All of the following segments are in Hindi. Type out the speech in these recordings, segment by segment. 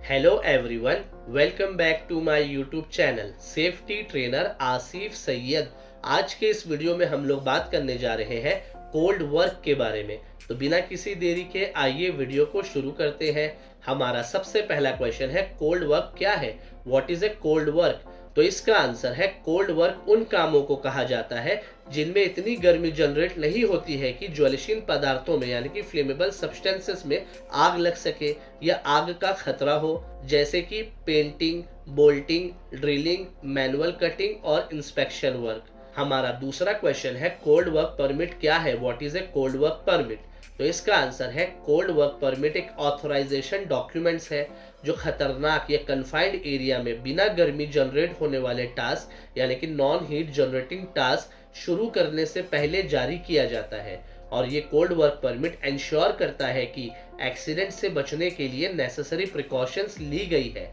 Hello everyone, welcome back to my YouTube channel safety trainer Asif Sayyed. आज के इस वीडियो में हम लोग बात करने जा रहे हैं कोल्ड वर्क के बारे में। तो बिना किसी देरी के आइए वीडियो को शुरू करते हैं। हमारा सबसे पहला क्वेश्चन है कोल्ड वर्क क्या है, what is a cold work. तो इसका आंसर है कोल्ड वर्क उन कामों को कहा जाता है जिनमें इतनी गर्मी जनरेट नहीं होती है कि ज्वलनशील पदार्थों में यानी कि फ्लेमेबल सब्सटेंसेस में आग लग सके या आग का खतरा हो, जैसे कि painting, bolting, drilling, manual cutting और इंस्पेक्शन वर्क। हमारा दूसरा क्वेश्चन है कोल्ड वर्क परमिट क्या है, what is a cold work permit. तो इसका आंसर है कोल्ड वर्क परमिट एक ऑथराइजेशन डॉक्यूमेंट्स है जो खतरनाक या कन्फाइंड एरिया में बिना गर्मी जनरेट होने वाले टास्क यानी कि नॉन हीट जनरेटिंग टास्क शुरू करने से पहले जारी किया जाता है। और ये कोल्ड वर्क परमिट इंश्योर करता है कि एक्सीडेंट से बचने के लिए नेसेसरी प्रिकॉशंस ली गई है।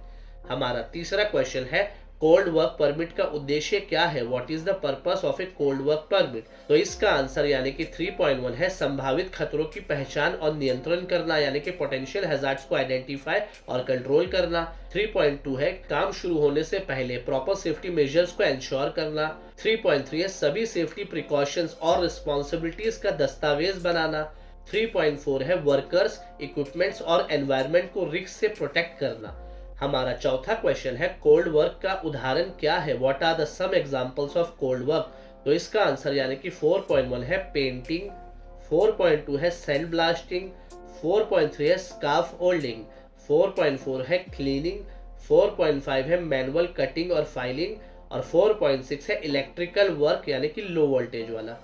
हमारा तीसरा क्वेश्चन है कोल्ड वर्क परमिट का उद्देश्य क्या है, what is the purpose of a cold work permit. तो इसका आंसर यानी कि 3.1 है संभावित खतरों की पहचान और नियंत्रण करना यानी कि पोटेंशियल हैजार्ड्स को आइडेंटिफाई और कंट्रोल करना। 3.2 है काम शुरू होने से पहले प्रॉपर सेफ्टी मेजर्स को इंश्योर करना। 3.3 है सभी सेफ्टी प्रिकॉशंस और रिस्पॉन्सिबिलिटीज का दस्तावेज बनाना। 3.4 है वर्कर्स, इक्विपमेंट्स और एनवायरनमेंट को रिस्क से प्रोटेक्ट करना। हमारा चौथा क्वेश्चन है कोल्ड वर्क का उदाहरण क्या है, what are the some examples of cold work. तो इसका आंसर यानी कि 4.1 है पेंटिंग, 4.2 है सैंड ब्लास्टिंग, 4.3 है स्कार्फ होल्डिंग, 4.4 है क्लीनिंग, 4.5 है मैनुअल कटिंग और फाइलिंग और 4.6 है इलेक्ट्रिकल वर्क यानी कि लो वोल्टेज वाला।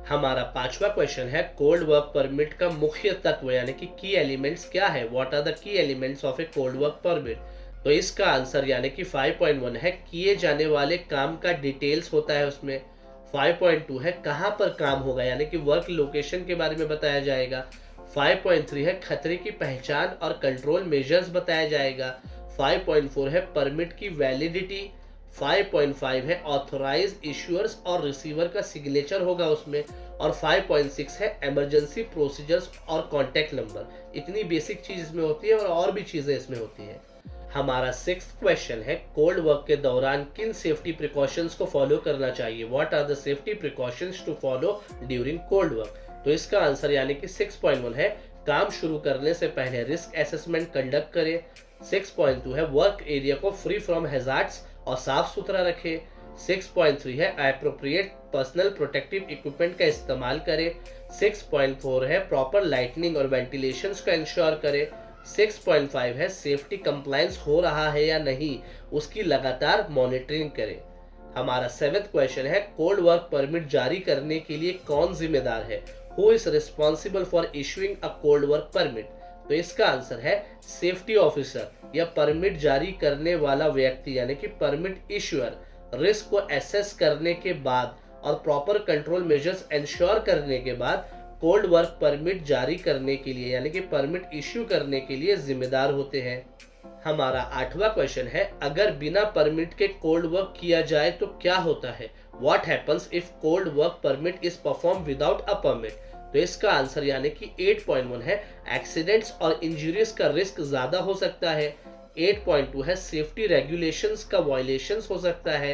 हमारा पांचवा क्वेश्चन है कोल्ड वर्क परमिट का मुख्य तत्व यानी कि की एलिमेंट्स क्या है, what are the key elements of a cold work permit. तो इसका आंसर यानी कि 5.1 है किए जाने वाले काम का डिटेल्स होता है उसमें। 5.2 है कहाँ पर काम होगा यानी कि वर्क लोकेशन के बारे में बताया जाएगा। 5.3 है खतरे की पहचान और कंट्रोल मेजर्स बताया जाएगा। 5.4 है परमिट की वैलिडिटी। 5.5 है ऑथोराइज इश्यूअर्स और रिसीवर का सिग्नेचर होगा उसमें। और 5.6 है इमरजेंसी प्रोसीजर्स और कॉन्टैक्ट नंबर। इतनी बेसिक चीज इसमें होती है और भी चीजें इसमें होती है। हमारा 6th क्वेश्चन है कोल्ड वर्क के दौरान किन सेफ्टी प्रिकॉशंस को फॉलो करना चाहिए, what are the safety precautions to follow during cold work. तो इसका आंसर यानी कि 6.1 है काम शुरू करने से पहले रिस्क असेसमेंट कंडक्ट करें। 6.2 है वर्क एरिया को फ्री फ्रॉम हैजार्ड्स और साफ सुथरा रखें। 6.3 है एप्रोप्रिएट पर्सनल प्रोटेक्टिव इक्विपमेंट का इस्तेमाल करें। 6.4 है प्रॉपर लाइटनिंग और वेंटिलेशन का इंश्योर करें। 6.5 है सेफ्टी कंप्लायंस हो रहा है या नहीं उसकी लगातार मॉनिटरिंग करें। हमारा 7th क्वेश्चन है कोल्ड वर्क परमिट जारी करने के लिए कौन जिम्मेदार है, who is responsible for issuing a cold work permit. तो इसका आंसर है सेफ्टी ऑफिसर या परमिट जारी करने वाला व्यक्ति यानी कि परमिट इश्यूअर रिस्क को एसेस करने के बाद और प्रॉपर कंट्रोल मेजर्स इंश्योर करने के बाद कोल्ड वर्क परमिट जारी करने के लिए यानी कि परमिट इश्यू करने के लिए जिम्मेदार होते हैं। हमारा 8वां क्वेश्चन है अगर बिना परमिट के कोल्ड वर्क किया जाए तो क्या होता है, what happens if cold work permit is perform without a permit. तो इसका आंसर यानी कि 8.1 है एक्सीडेंट्स और इंजरीज का रिस्क ज्यादा हो सकता है। 8.2 है सेफ्टी रेगुलेशंस का वायलेशंस हो सकता है।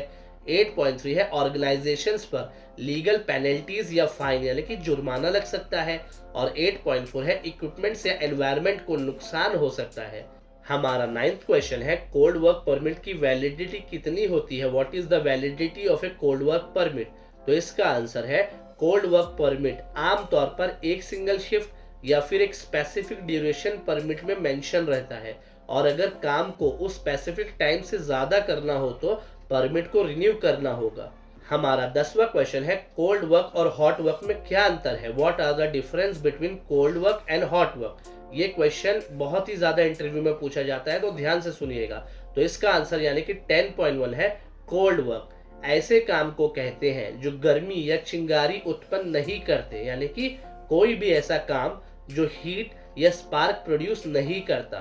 8.3 है ऑर्गेनाइजेशंस पर लीगल पेनल्टीज या फाइन यानी कि जुर्माना लग सकता है। और 8.4 है इक्विपमेंट्स या एनवायरनमेंट को नुकसान हो सकता है। हमारा 9th क्वेश्चन है कोल्ड वर्क परमिट की वैलिडिटी कितनी होती है, what is the validity of a cold work permit. तो इसका आंसर है कोल्ड वर्क परमिट आमतौर पर एक सिंगल शिफ्ट या फिर एक स्पेसिफिक ड्यूरेशन परमिट में मेंशन रहता है और अगर काम को उस स्पेसिफिक टाइम से ज्यादा करना हो तो परमिट को रिन्यू करना होगा। हमारा 10वां क्वेश्चन है कोल्ड वर्क और हॉट वर्क में क्या अंतर है, what are the difference between cold work and hot work. ये क्वेश्चन बहुत ही ज्यादा इंटरव्यू में पूछा जाता है तो ध्यान से सुनिएगा। तो इसका आंसर यानी कि 10.1 है कोल्ड वर्क ऐसे काम को कहते हैं जो गर्मी या चिंगारी उत्पन्न नहीं करते यानी कि कोई भी ऐसा काम जो हीट या स्पार्क प्रोड्यूस नहीं करता।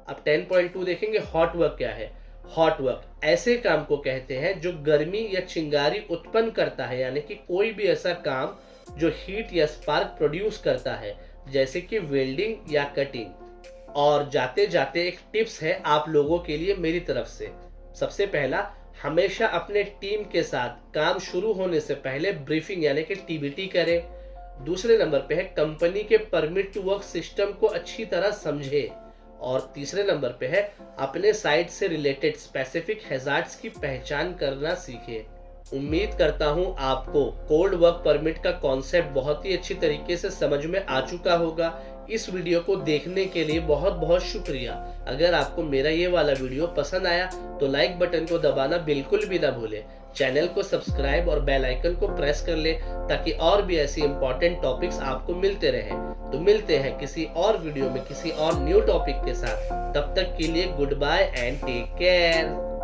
अब 10.2 देखेंगे हॉट वर्क क्या है। हॉट वर्क ऐसे काम को कहते हैं जो गर्मी या चिंगारी उत्पन्न करता है यानी कि कोई भी ऐसा काम जो हीट या स्पार्क प्रोड्यूस करता है जैसे कि वेल्डिंग या कटिंग। और जाते जाते एक टिप्स है आप लोगों के लिए मेरी तरफ से। सबसे पहला, हमेशा अपने टीम के साथ काम शुरू होने से पहले ब्रीफिंग यानी कि टीबीटी करें। दूसरे नंबर पे है कंपनी के परमिट टू वर्क सिस्टम को अच्छी तरह समझे। और तीसरे नंबर पे है अपने साइट से रिलेटेड स्पेसिफिक हैजार्ड्स की पहचान करना सीखें। उम्मीद करता हूं आपको कोल्ड वर्क परमिट का कॉन्सेप्ट बहुत ही अच्छी तरीके से समझ में आ चुका होगा। इस वीडियो को देखने के लिए बहुत बहुत शुक्रिया। अगर आपको मेरा ये वाला वीडियो पसंद आया तो लाइक बटन को दबाना बिल्कुल भी ना भूलें। चैनल को सब्सक्राइब और बेल आइकन को प्रेस कर ले ताकि और भी ऐसी इंपॉर्टेंट टॉपिक्स आपको मिलते रहें। तो मिलते हैं किसी और वीडियो में किसी और न्यू टॉपिक के साथ। तब तक के लिए goodbye and take care.